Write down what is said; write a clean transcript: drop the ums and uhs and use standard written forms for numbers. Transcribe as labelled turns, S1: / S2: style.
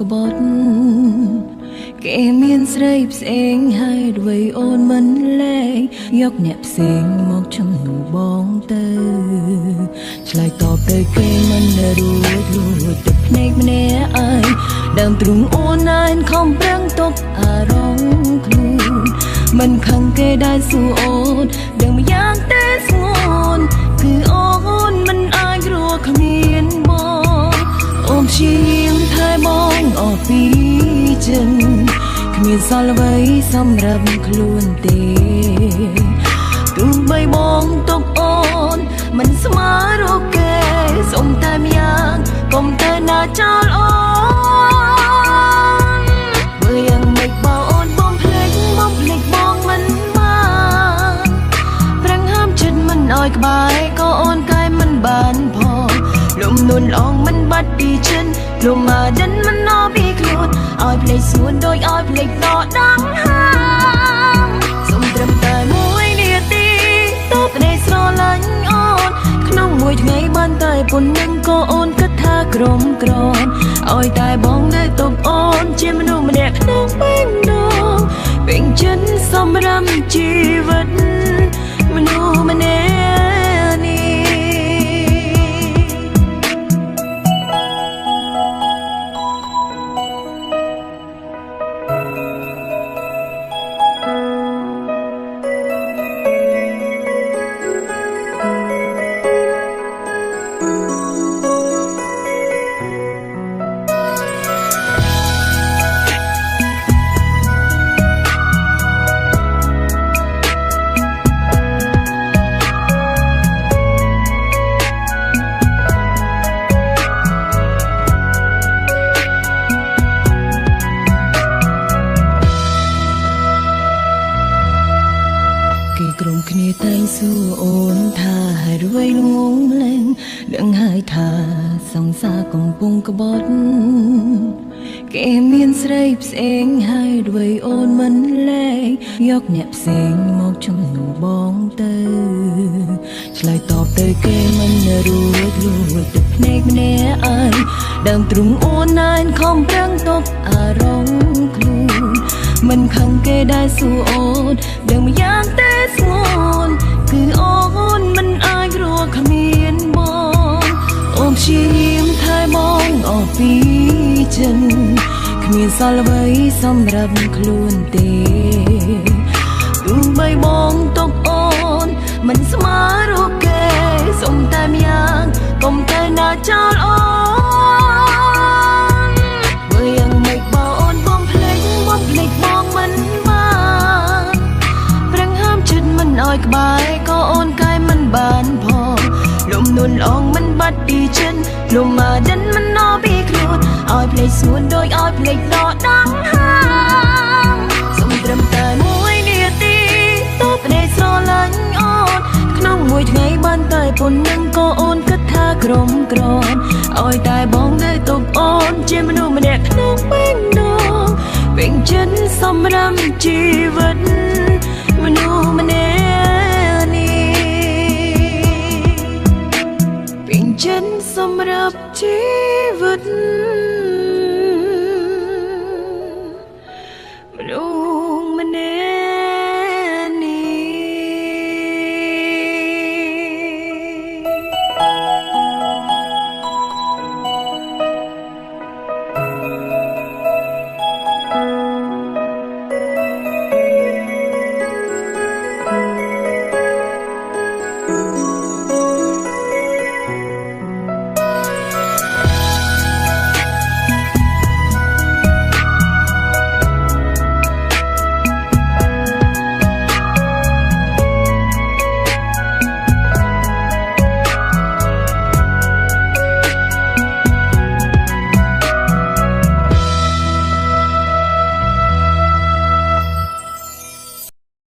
S1: ក្បត់គេមានស្រីផ្សេងហើយអ្វីអូនមិនលែងយកអ្នកផ្សេងមកជំនួសបងទៅឆ្លើយតបទៅគេមិនរួចលួចទឹកភ្នែកម្នាក់ឯងដើមទ្រូងអូនឯងខំប្រឹងទប់អារម្មណ៍ខ្លួនមិនខឹងគេដែលសួរអូនដឹងម្យ៉ាងតែស្ងួនគឺអូនមិនអាចរកគ្មានបងអូនព្យាយាមថែបងអស់ពីចិនគ្មានសល់អ្វីសម្រាប់ខ្លួនទេទោះបីបងទុកអូនមិនស្មើរកគេសុំតែម្យ៉ាងកុំទៅណាចោលអូនបើយ៉ាងម៉េចបើអូនបងភ្លេចបងមិនបានប្រឹងហាមចិត្តមិនអោយក្បែរក៏អូនកែមិនបានផងលំនួនឡងមិនបាត់ពីចិនលំមកដិនមិនអពីខ្លួនអោយភ្លេចសួនដូចអោយភ្លេចដកដងហាមសុំត្រឹមតែមួយនាទីតបដេស្រឡាញ់អូនក្នុងមួយថ្ងៃបានតែប៉ុណ្្នឹងក៏អូនគិតថាក្រំក្រនអោយតែបងនៅទប់អូនជាមនុស្សម្នាក់ក្នុងបេះដូងពេញចិត្តសម្រាប់ជីវិតមនុស្សម្នាក់ក្រុមគ្នាតែងសួរអូនថាហើយអ្វីល្ងងលែងដឹងហើយថាសង្សារកំពុងក្បត់គេមានស្រីផ្សេងហើយអ្វីអូនមិនលែងយកអ្នកផ្សេងមកជំនួសបងទៅឆ្លើយតបទៅគេមិនរួចលួចទឹកភ្នែកម្នាក់ឯងដើមទ្រូងអូនឯងខំប្រឹងទប់អារម្មណ៍ខ្លួនមិនខឹងគេដែលសួរអូនដឹងម្យ៉ាងតែស្ងួនគឺអូនមិនអាចរកគ្មានបងអូនព្យាយាមថែបងអស់ពីចិនគ្មានសល់អ្វីសម្រាប់ខ្លួនទេទោះបីបងទុកអូនមិនស្មើរកគេសុំតែម្យ៉ាងកុំទៅណាចោលអូនបើយ៉ាងម៉េចបើអូនបងភ្លេចបងមិនបានប្រឹងហាមចិត្តមិនអោយក្បែរក៏អូនកែមិនបានផងលំនួនឡងមិនបាត់ពីចិនលំមកដិនមិនអពីខ្លួនអោយភ្លេចសួនដូចអោយភ្លេចដកដងហាមសុំត្រឹមតែមួយនាទីតបដេស្រឡាញ់អូនក្នុងមួយថ្ងៃបានតែប៉ុណ្្នឹងក៏អូនគិតថាក្រំក្រនអោយតែបងនៅទប់អូនជាមនុស្សម្នាក់ក្នុងបេះដូងពេញចិត្តសម្រាប់ជីវិតមនុស្សម្នាក់នេះពេញចិត្តសម្រាប់ជីវិត